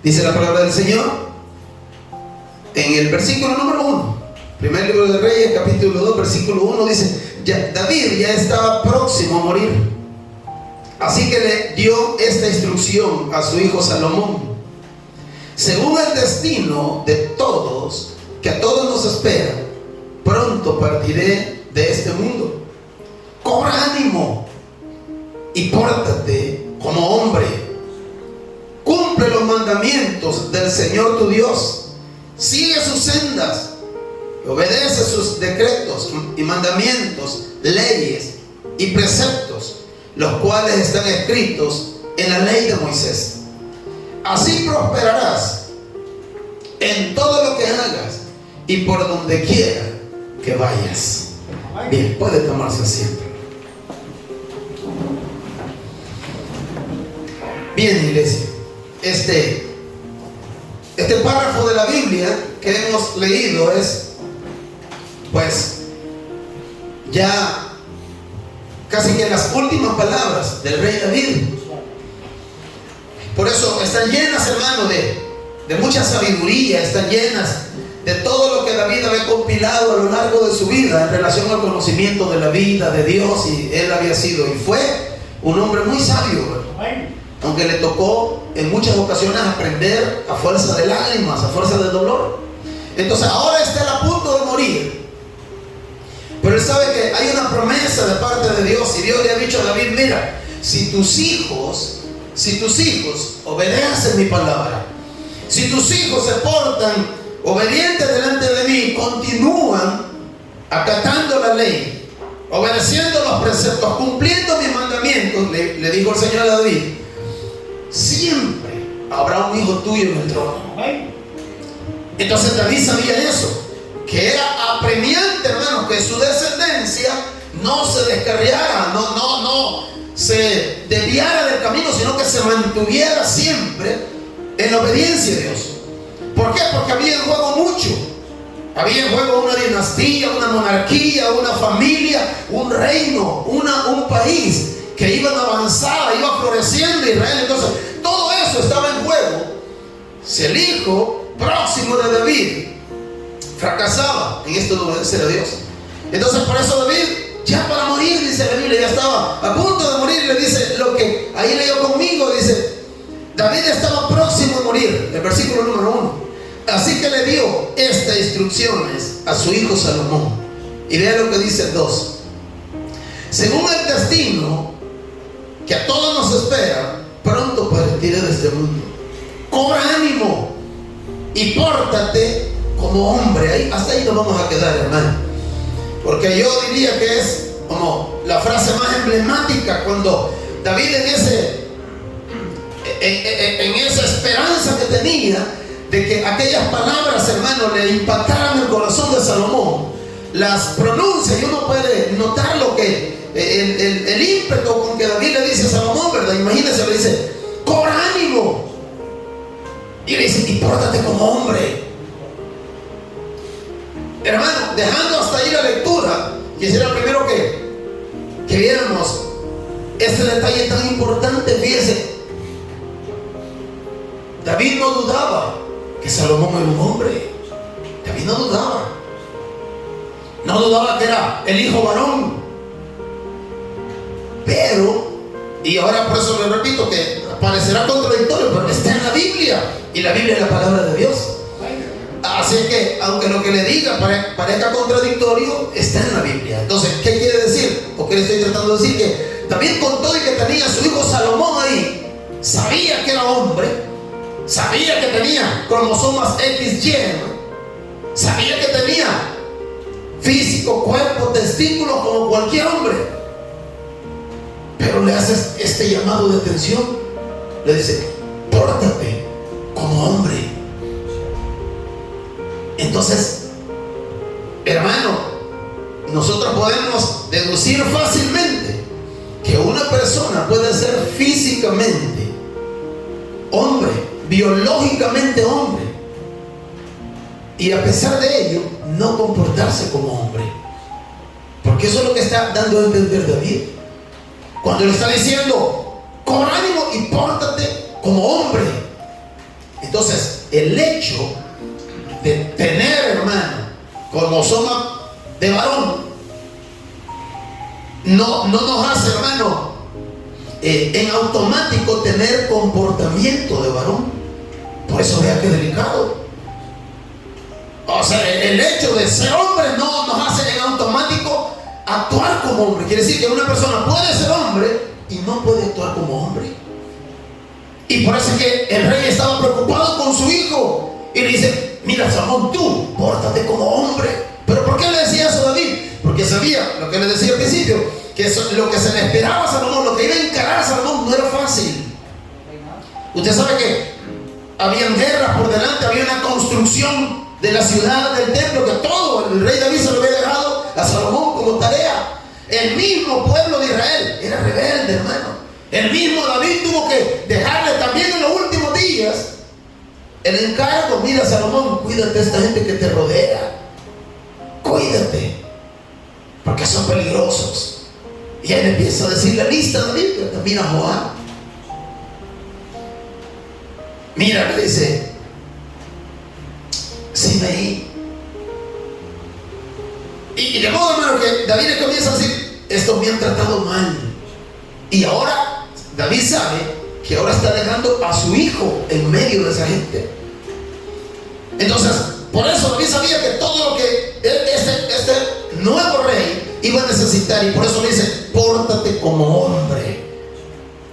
Dice la palabra del Señor en el versículo número 1, primer libro de Reyes, capítulo 2, versículo 1, dice: David ya estaba próximo a morir, así que le dio esta instrucción a su hijo Salomón: según el destino de todos, que a todos nos espera, pronto partiré de este mundo. Cobra ánimo y pórtate como hombre. Cumple los mandamientos del Señor tu Dios. Sigue sus sendas. Obedece sus decretos y mandamientos, leyes y preceptos, los cuales están escritos en la ley de Moisés. Así prosperarás en todo lo que hagas y por donde quiera que vayas. Bien, puede tomarse asiento. Bien, iglesia, este párrafo de la Biblia que hemos leído es, pues, ya casi que las últimas palabras del rey David. Por eso están llenas, hermano, de mucha sabiduría, están llenas de todo lo que David había compilado a lo largo de su vida en relación al conocimiento de la vida de Dios. Y él había sido y fue un hombre muy sabio, aunque le tocó en muchas ocasiones aprender a fuerza de lágrimas, a fuerza de dolor. Entonces ahora está él a punto de morir, pero él sabe que hay una promesa de parte de Dios, y Dios le ha dicho a David: mira, si tus hijos obedecen mi palabra, si tus hijos se portan obedientes delante de mí, continúan acatando la ley, obedeciendo los preceptos, cumpliendo mis mandamientos, le dijo el Señor a David, siempre habrá un hijo tuyo en el trono. Entonces David sabía eso, que era apremiante, hermanos, que su descendencia no se descarriara, no se desviara del camino, sino que se mantuviera siempre en la obediencia a Dios. ¿Por qué? Porque había en juego mucho. Había en juego una dinastía, una monarquía, una familia, un reino, un país que iban a avanzar, iba floreciendo Israel. Entonces todo eso estaba en juego. Si el hijo próximo de David fracasaba en esto de obedecer a Dios, entonces por eso David, ya para morir, dice la Biblia, ya estaba a punto de morir. Le dice lo que ahí leyó conmigo, dice: David estaba próximo a morir, el versículo número 1. Así que le dio estas instrucciones a su hijo Salomón. Y vea lo que dice el 2: según el destino que a todos nos espera, pronto partiré de este mundo. Cobra ánimo y pórtate como hombre. Hasta ahí nos vamos a quedar, hermano, porque yo diría que es como la frase más emblemática cuando David en esa esperanza que tenía de que aquellas palabras, hermano, le impactaran el corazón de Salomón, las pronuncia, y uno puede notar lo que el ímpetu con que David le dice a Salomón, ¿verdad? Imagínense, le dice: cobra ánimo, y le dice: y pórtate como hombre. Hermano, dejando hasta ahí la lectura, quisiera primero que viéramos este detalle tan importante. Fíjense, David no dudaba que Salomón era un hombre. David no dudaba que era el hijo varón. Pero, y ahora por eso le repito que parecerá contradictorio, pero está en la Biblia, y la Biblia es la palabra de Dios. Así que, aunque lo que le diga parezca contradictorio, está en la Biblia. Entonces, ¿qué quiere decir? ¿O qué le estoy tratando de decir? Que David, con todo y que tenía a su hijo Salomón ahí, sabía que era hombre, sabía que tenía cromosomas XY, sabía que tenía físico, cuerpo, testículos como cualquier hombre, pero le hace este llamado de atención. Le dice: pórtate como hombre. Entonces, hermano, nosotros podemos deducir fácilmente que una persona puede ser físicamente hombre, biológicamente hombre, y a pesar de ello no comportarse como hombre. Porque eso es lo que está dando a entender David cuando le está diciendo: cobra ánimo y pórtate como hombre. Entonces, el hecho de tener, hermano, cromosoma de varón, no nos hace, hermano, en automático tener comportamiento de varón. Por eso vea que delicado. O sea, el hecho de ser hombre no nos hace en automático actuar como hombre. Quiere decir que una persona puede ser hombre y no puede actuar como hombre. Y por eso es que el rey estaba preocupado con su hijo y le dice: mira, Salomón, tú pórtate como hombre. ¿Pero por qué le decía eso a David? Porque sabía lo que le decía al principio, que lo que se le esperaba a Salomón, lo que iba a encarar a Salomón, no era fácil. Usted sabe que habían guerras por delante, había una construcción de la ciudad, del templo, que todo el rey David se lo había dejado a Salomón como tarea. El mismo pueblo de Israel era rebelde, hermano. El mismo David tuvo que dejarle también en los últimos días el encargo: mira, Salomón, cuídate de esta gente que te rodea, cuídate, porque son peligrosos. Y él empieza a decir la lista a David, pero también a Joab. Mira, le dice Simeí. Y de modo, hermano, que David le comienza a decir: estos me han tratado mal. Y ahora David sabe que ahora está dejando a su hijo en medio de esa gente. Entonces, por eso David sabía que todo lo que este nuevo rey iba a necesitar, y por eso le dice: pórtate como hombre.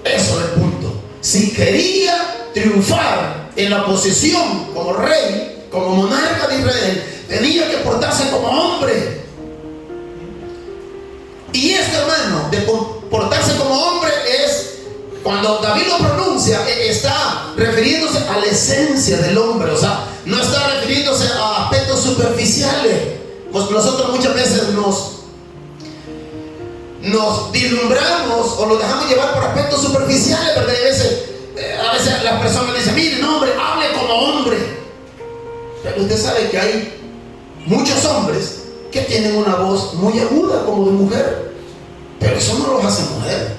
Eso es el punto. Si quería triunfar en la posición como rey, como monarca de Israel, tenía que portarse como hombre. Y esto, hermano, de comportarse como hombre, es cuando David lo pronuncia, está refiriéndose a la esencia del hombre. O sea, no está refiriéndose a aspectos superficiales. Pues nosotros muchas veces nos vislumbramos o lo dejamos llevar por aspectos superficiales, ¿verdad? A veces las personas dicen: mire, no, hombre, hable como hombre. Pero usted sabe que hay muchos hombres que tienen una voz muy aguda como de mujer, pero eso no los hace mujer.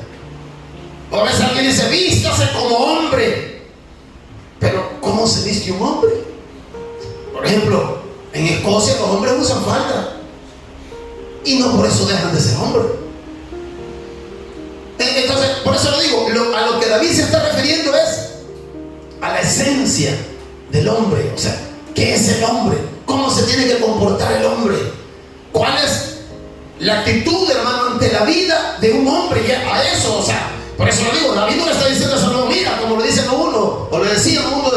O a veces alguien dice: vístase como hombre. Pero ¿cómo se viste un hombre? Por ejemplo, en Escocia los hombres usan falda y no por eso dejan de ser hombres. Entonces, por eso lo digo, a lo que David se está refiriendo es a la esencia del hombre. O sea, ¿qué es el hombre? ¿Cómo se tiene que comportar el hombre? ¿Cuál es la actitud, hermano, ante la vida de un hombre? Y a eso, o sea, por eso lo digo, David no le está diciendo eso: no, mira, como le dicen a uno, o le decían a uno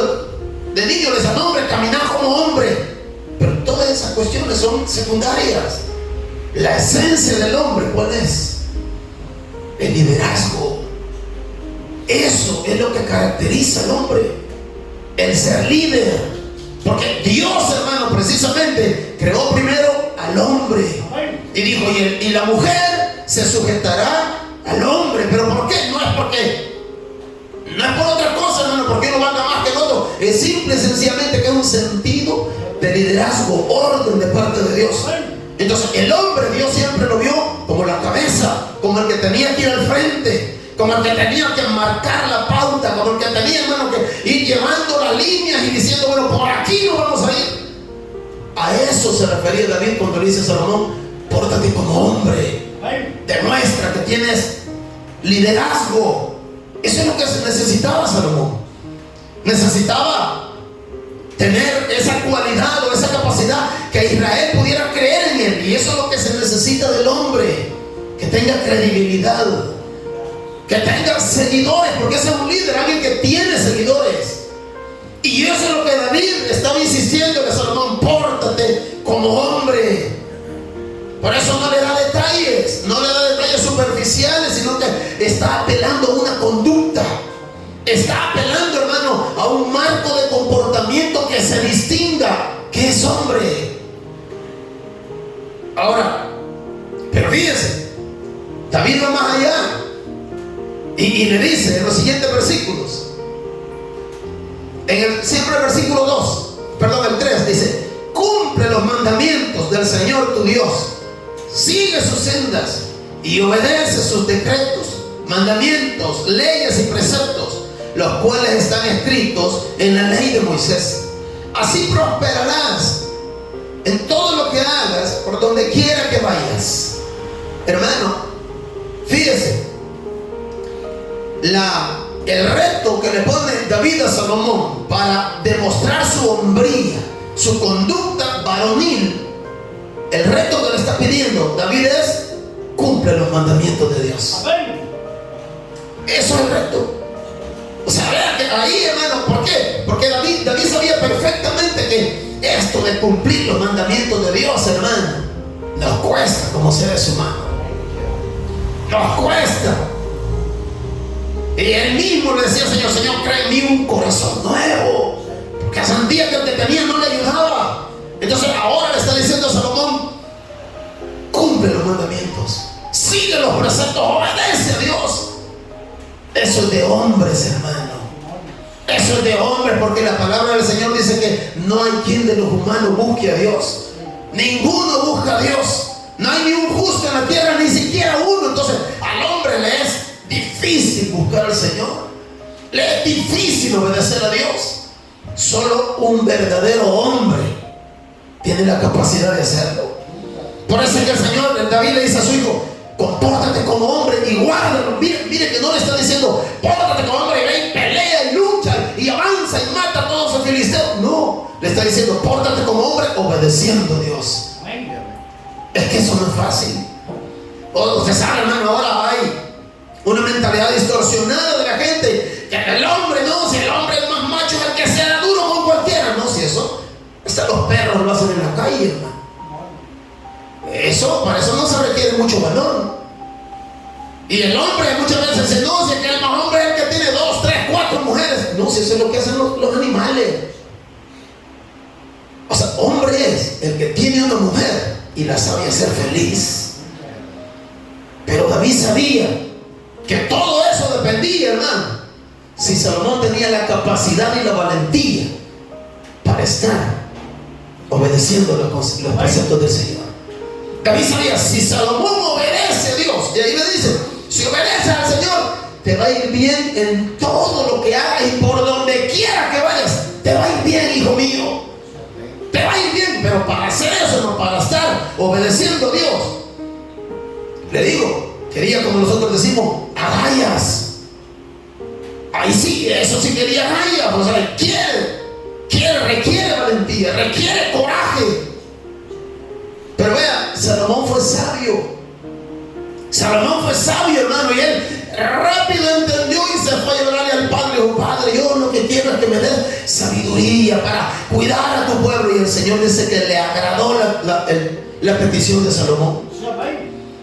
de niño, le decían: no, hombre, caminar como hombre. Pero todas esas cuestiones son secundarias. La esencia del hombre, ¿cuál es? El liderazgo. Eso es lo que caracteriza al hombre, el ser líder. Porque Dios, hermano, precisamente creó primero al hombre y dijo: y la mujer se sujetará al hombre. ¿Pero por qué? No es por otra cosa, hermano, porque uno valga más que el otro. Es simple y sencillamente que es un sentido de liderazgo, orden de parte de Dios. Entonces, el hombre, Dios siempre lo vio como la cabeza, como el que tenía que ir al frente, como el que tenía que marcar la pauta, como el que tenía, hermano, que ir llevando las líneas y diciendo: bueno, por aquí nos vamos a ir. A eso se refería David cuando le dice a Salomón: pórtate como hombre, demuestra que tienes liderazgo. Eso es lo que necesitaba Salomón. Necesitaba tener esa cualidad o esa capacidad, que Israel pudiera creer en él. Y eso es lo que se necesita del hombre: que tenga credibilidad, que tenga seguidores, porque ese es un líder, alguien que tiene seguidores. Y eso es lo que David estaba insistiendo, que Salomón: pórtate como hombre. Por eso no le da detalles, no le da detalles superficiales, sino que está apelando a una conducta. Está apelando, hermano, a un marco de comportamiento que se distinga que es hombre. Ahora, pero fíjense, David va más allá y le dice en los siguientes versículos, siempre el versículo 2, perdón, el 3, dice: cumple los mandamientos del Señor tu Dios, sigue sus sendas y obedece sus decretos, mandamientos, leyes y preceptos, los cuales están escritos en la ley de Moisés. Así prosperarás en todo lo que hagas, por donde quiera que vayas. Hermano, fíjese, el reto que le pone David a Salomón para demostrar su hombría, su conducta varonil, el reto que le está pidiendo David es: cumple los mandamientos de Dios. Eso es el reto. O sea, vean que ahí, hermano, ¿por qué? Porque David sabía perfectamente que esto de cumplir los mandamientos de Dios, hermano, nos cuesta como seres humanos. Nos cuesta. Y él mismo le decía: Señor, crea en mí un corazón nuevo, porque a santidad que te tenía no le ayudaba. Entonces ahora le está diciendo a Salomón: cumple los mandamientos, sigue los preceptos, obedece a Dios. Eso es de hombres, hermano. Eso es de hombres, porque la palabra del Señor dice que no hay quien de los humanos busque a Dios. Ninguno busca a Dios. No hay ni un justo en la tierra, ni siquiera uno. Entonces al hombre le es difícil buscar al Señor. Le es difícil obedecer a Dios. Solo un verdadero hombre tiene la capacidad de hacerlo. Por eso es que el Señor, David le dice a su hijo: compórtate como hombre y guárdalo. Mire que no le está diciendo: pórtate como hombre y ve y pelea y lucha y avanza y mata a todos los filisteos. No, le está diciendo: pórtate como hombre obedeciendo a Dios. Es que eso no es fácil. Usted sabe, hermano, ahora hay una mentalidad distorsionada de la gente, que el hombre, no, si el hombre es más macho es el que sea duro con cualquiera. No, si eso, hasta los perros lo hacen en la calle, hermano. Para eso no se requiere mucho valor. Y el hombre muchas veces dice: no, si el más hombre es el que tiene 2, 3, 4 mujeres. No, si eso es lo que hacen los animales. O sea, hombre es el que tiene una mujer y la sabe hacer feliz. Pero David sabía que todo eso dependía, hermano, si Salomón tenía la capacidad y la valentía para estar obedeciendo los preceptos del Señor. David sabía: si Salomón obedece a Dios, y ahí me dice, si obedeces al Señor, te va a ir bien en todo lo que hagas, y por donde quiera que vayas, te va a ir bien, hijo mío. Te va a ir bien, pero para hacer eso, no para estar obedeciendo a Dios, le digo, quería, como nosotros decimos, agallas. Ahí sí, eso sí quería agallas. O sea, requiere valentía, requiere coraje. Pero vea, Salomón fue sabio. Salomón fue sabio, hermano, y él rápido entendió y se fue a llorarle al padre: oh padre, yo lo que quiero es que me des sabiduría para cuidar a tu pueblo. Y el Señor dice que le agradó la petición de Salomón.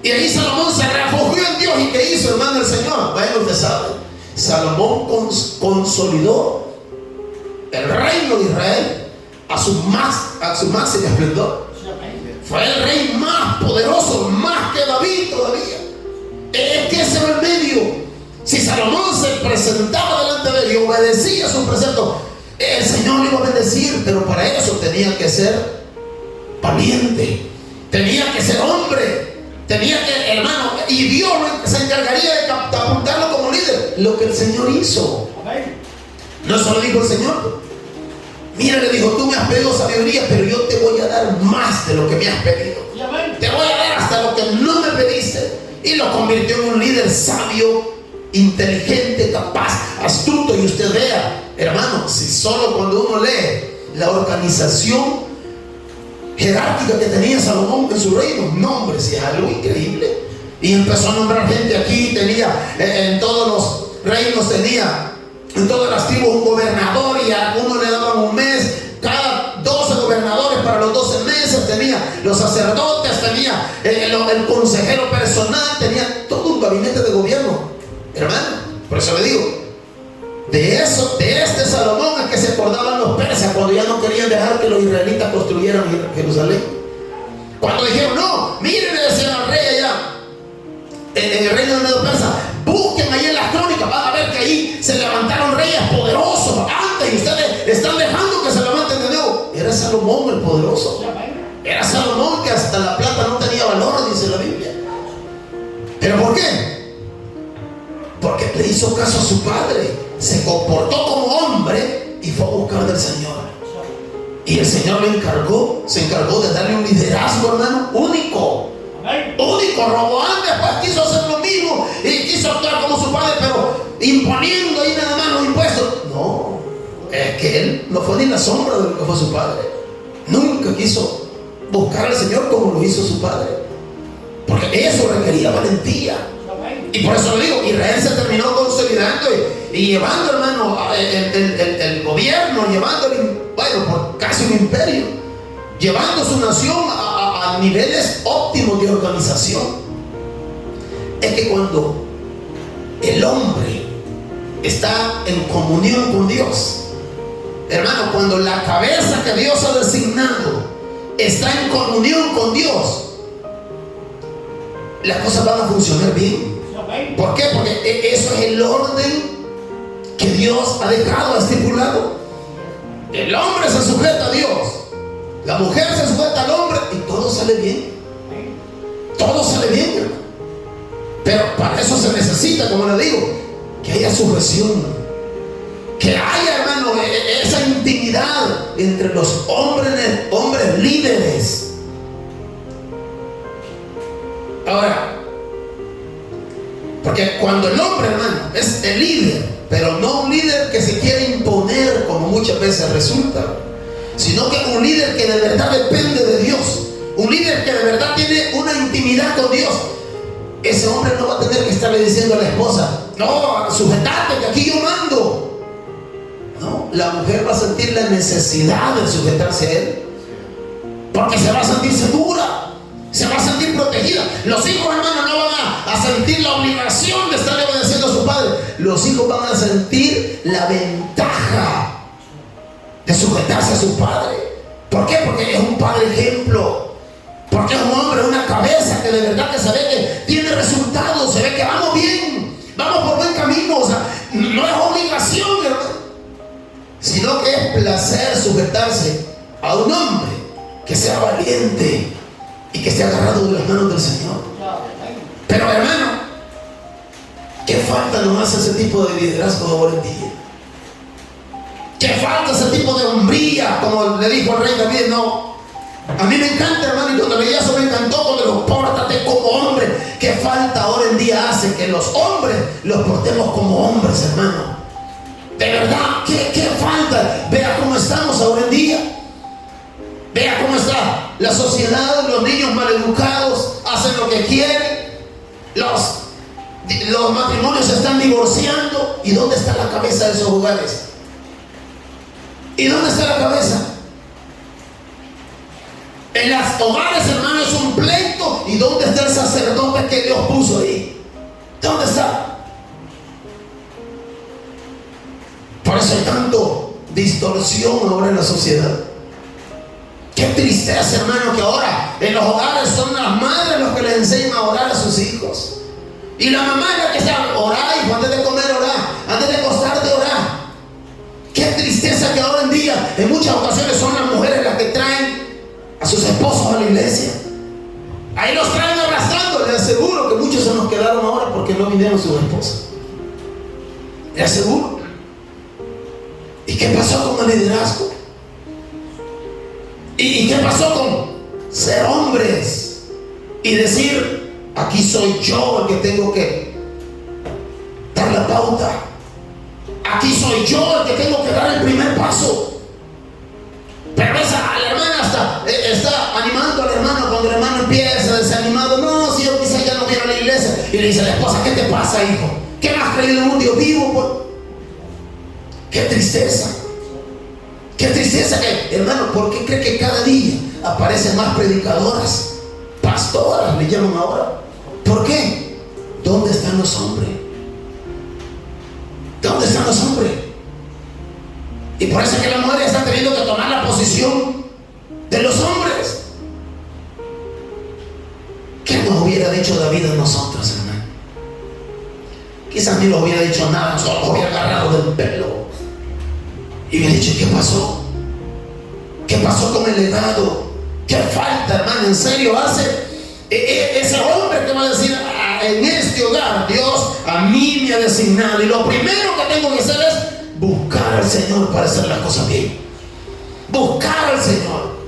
Y ahí Salomón se refugió en Dios. ¿Y qué hizo, hermano, el Señor? Bueno, usted sabe, Salomón consolidó el reino de Israel a su máximo esplendor. Fue el rey más poderoso, más que David todavía. Es que ese era el medio. Si Salomón se presentaba delante de él y obedecía sus preceptos, el Señor le iba a bendecir. Pero para eso tenía que ser valiente, tenía que ser hombre, tenía que, hermano, y Dios se encargaría de catapultarlo como líder. Lo que el Señor hizo. No eso lo dijo el Señor. Mira, le dijo: tú me has pedido sabiduría, pero yo te voy a dar más de lo que me has pedido. Te voy a dar hasta lo que no me pediste. Y lo convirtió en un líder sabio, inteligente, capaz, astuto. Y usted vea, hermano, si solo cuando uno lee la organización jerárquica que tenía Salomón en su reino, no, hombre, si es algo increíble. Y empezó a nombrar gente aquí. Tenía en todos los reinos, tenía en todas las tribus un gobernador, y a uno le daban un mes, cada 12 gobernadores para los 12 meses, tenía los sacerdotes, tenía el consejero personal, tenía todo un gabinete de gobierno, hermano. Por eso le digo, de este Salomón es que se acordaban los persas cuando ya no querían dejar que los israelitas construyeran Jerusalén. Cuando dijeron: no, miren, le decían al rey allá en el reino de Medo Persa, busquen ahí en las crónicas, van a ver que ahí se levantaron reyes poderosos antes, y ustedes están dejando que se levanten de nuevo. Era Salomón el poderoso. Era Salomón, que hasta la plata no tenía valor, dice la Biblia. ¿Pero por qué? Porque le hizo caso a su padre. se comportó como hombre y fue a buscar del Señor. Y el Señor se encargó de darle un liderazgo, hermano, único. Único. Roboam después quiso hacer lo mismo y quiso actuar como su padre, pero imponiendo ahí nada más los impuestos. No, es que él no fue ni la sombra de lo que fue su padre. Nunca quiso buscar al Señor como lo hizo su padre, porque eso requería valentía. Y por eso lo digo, Israel se terminó consolidando y llevando, hermano, el gobierno, llevando, bueno, por casi un imperio, llevando su nación a niveles óptimos de organización. Es que cuando el hombre está en comunión con Dios, hermano, cuando la cabeza que Dios ha designado está en comunión con Dios, las cosas van a funcionar bien. ¿Por qué? Porque eso es el orden que Dios ha dejado estipulado. El hombre se sujeta a Dios, la mujer se sujeta al hombre y todo sale bien. Todo sale bien, hermano. Pero para eso se necesita, como le digo, que haya sujeción, que haya, hermano, esa intimidad entre los hombres líderes. Ahora, porque cuando el hombre, hermano, es el líder, pero no un líder que se quiere imponer como muchas veces resulta, sino que un líder que de verdad depende de Dios, un líder que de verdad tiene una intimidad con Dios, ese hombre no va a tener que estarle diciendo a la esposa: no, sujetate, que aquí yo mando. No, la mujer va a sentir la necesidad de sujetarse a él, porque se va a sentir segura, se va a sentir protegida. Los hijos, hermanos, no van a sentir la obligación de estarle obedeciendo a su padre. Los hijos van a sentir la ventaja de sujetarse a su padre. ¿Por qué? Porque es un padre ejemplo, porque es un hombre, una cabeza que de verdad que se ve que tiene resultados, se ve que vamos bien, vamos por buen camino. O sea, no es obligación, hermano, sino que es placer sujetarse a un hombre que sea valiente y que esté agarrado de las manos del Señor. Pero, hermano, ¿qué falta nos hace ese tipo de liderazgo ahora en día? ¿Qué falta ese tipo de hombría? Como le dijo el rey David. No, a mí me encanta, hermano, y cuando leía eso me encantó, cuando lo pórtate como hombre. ¿Qué falta ahora en día hace que los hombres los portemos como hombres, hermano? De verdad, ¿qué falta? Vea cómo estamos ahora en día. Vea cómo está la sociedad, los niños maleducados hacen lo que quieren, los matrimonios se están divorciando. ¿Y dónde está la cabeza de esos hogares? ¿Y dónde está la cabeza? En los hogares, hermano, es un pleito. ¿Y dónde está el sacerdote que Dios puso ahí? ¿Dónde está? Por eso hay tanto distorsión ahora en la sociedad. Qué tristeza, hermano, que ahora en los hogares son las madres los que les enseñan a orar a sus hijos. Y la mamá es la que sabe: orar, hijo, antes de comer, orar, antes de acostarte, orar. Qué tristeza que ahora en día, en muchas ocasiones, son las mujeres las que traen a sus esposos a la iglesia. Ahí los traen abrazando. Les aseguro que muchos se nos quedaron ahora porque no vinieron sus esposas. Les aseguro. ¿Y qué pasó con el liderazgo? ¿Y qué pasó con ser hombres y decir: aquí soy yo el que tengo que dar la pauta, aquí soy yo el que tengo que dar el primer paso? Pero la hermana está animando al hermano cuando el hermano empieza desanimado: no, si yo quizás ya no voy a la iglesia. Y le dice a la esposa: ¿qué te pasa, hijo? ¿Qué no has creído en un Dios vivo, pues? ¡Qué tristeza! Qué tristeza que, hermano, ¿por qué cree que cada día aparecen más predicadoras, pastoras, le llaman ahora? ¿Por qué? ¿Dónde están los hombres? ¿Dónde están los hombres? Y por eso es que las mujeres están teniendo que tomar la posición de los hombres. ¿Qué nos hubiera dicho David a nosotros, hermano? Quizás ni lo hubiera dicho nada, solo lo hubiera agarrado del pelo y me ha dicho: ¿qué pasó? ¿Qué pasó con el legado? ¿Qué falta, hermano? ¿En serio hace ese hombre que va a decir: en este hogar Dios a mí me ha designado, y lo primero que tengo que hacer es buscar al Señor para hacer las cosas bien. Buscar al Señor.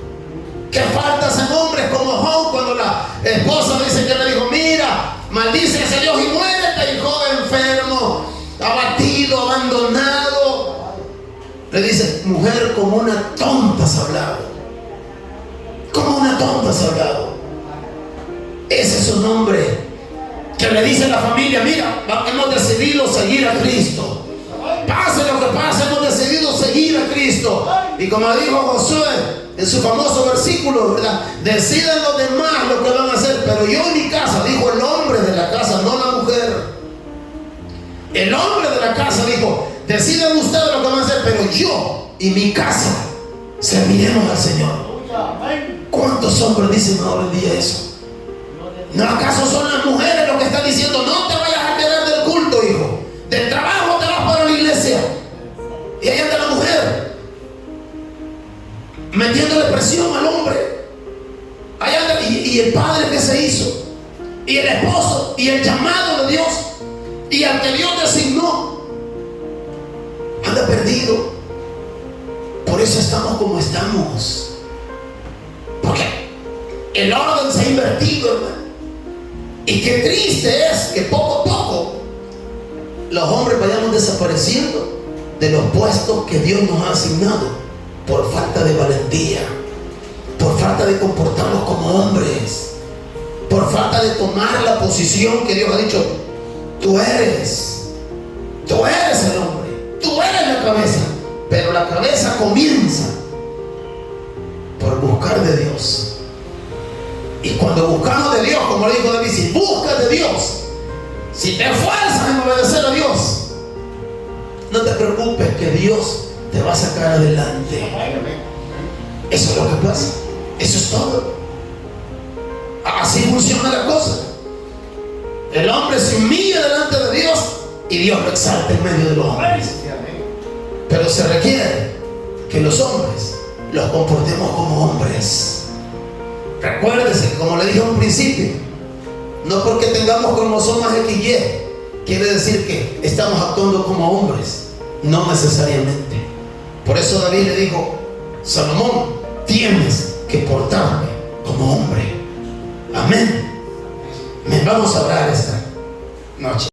Que faltas en hombres como Job, cuando la esposa dice que le dijo: mira, maldice a Dios y muérete, y Job enfermo, abatido, abandonado, le dice: mujer, como una tonta has hablado, como una tonta has hablado. Ese es un hombre que le dice a la familia: mira, hemos decidido seguir a Cristo, pase lo que pase, hemos decidido seguir a Cristo. Y como dijo Josué en su famoso versículo, ¿verdad?, decidan los demás lo que van a hacer, pero yo en mi casa, dijo el hombre de la casa, no la mujer. El hombre de la casa dijo: decidan ustedes lo que van a hacer, pero yo y mi casa serviremos al Señor. ¿Cuántos hombres dicen ahora en día eso? ¿No acaso son las mujeres los que están diciendo: no te vayas a quedar del culto, hijo, del trabajo te vas para la iglesia? Y ahí anda la mujer metiéndole presión al hombre. Ahí anda, y el padre que se hizo, y el esposo, y el llamado de Dios, y al que Dios designó, anda perdido. Por eso estamos como estamos, porque el orden se ha invertido, hermano. Y qué triste es que poco a poco los hombres vayamos desapareciendo de los puestos que Dios nos ha asignado, por falta de valentía, por falta de comportarnos como hombres, por falta de tomar la posición que Dios ha dicho: tú eres el hombre, tú eres la cabeza. Pero la cabeza comienza por buscar de Dios. Y cuando buscamos de Dios, como le dijo David, si buscas de Dios, si te esfuerzas en obedecer a Dios, no te preocupes, que Dios te va a sacar adelante. Eso es lo que pasa. Eso es todo. Así funciona la cosa. El hombre se humilla delante de Dios y Dios lo exalta en medio de los hombres. Pero se requiere que los hombres los comportemos como hombres. Recuérdese, como le dije a un principio, no porque tengamos cromosomas XY quiere decir que estamos actuando como hombres. No necesariamente. Por eso David le dijo: Salomón, tienes que portarme como hombre. Amén. Vamos a orar esta noche.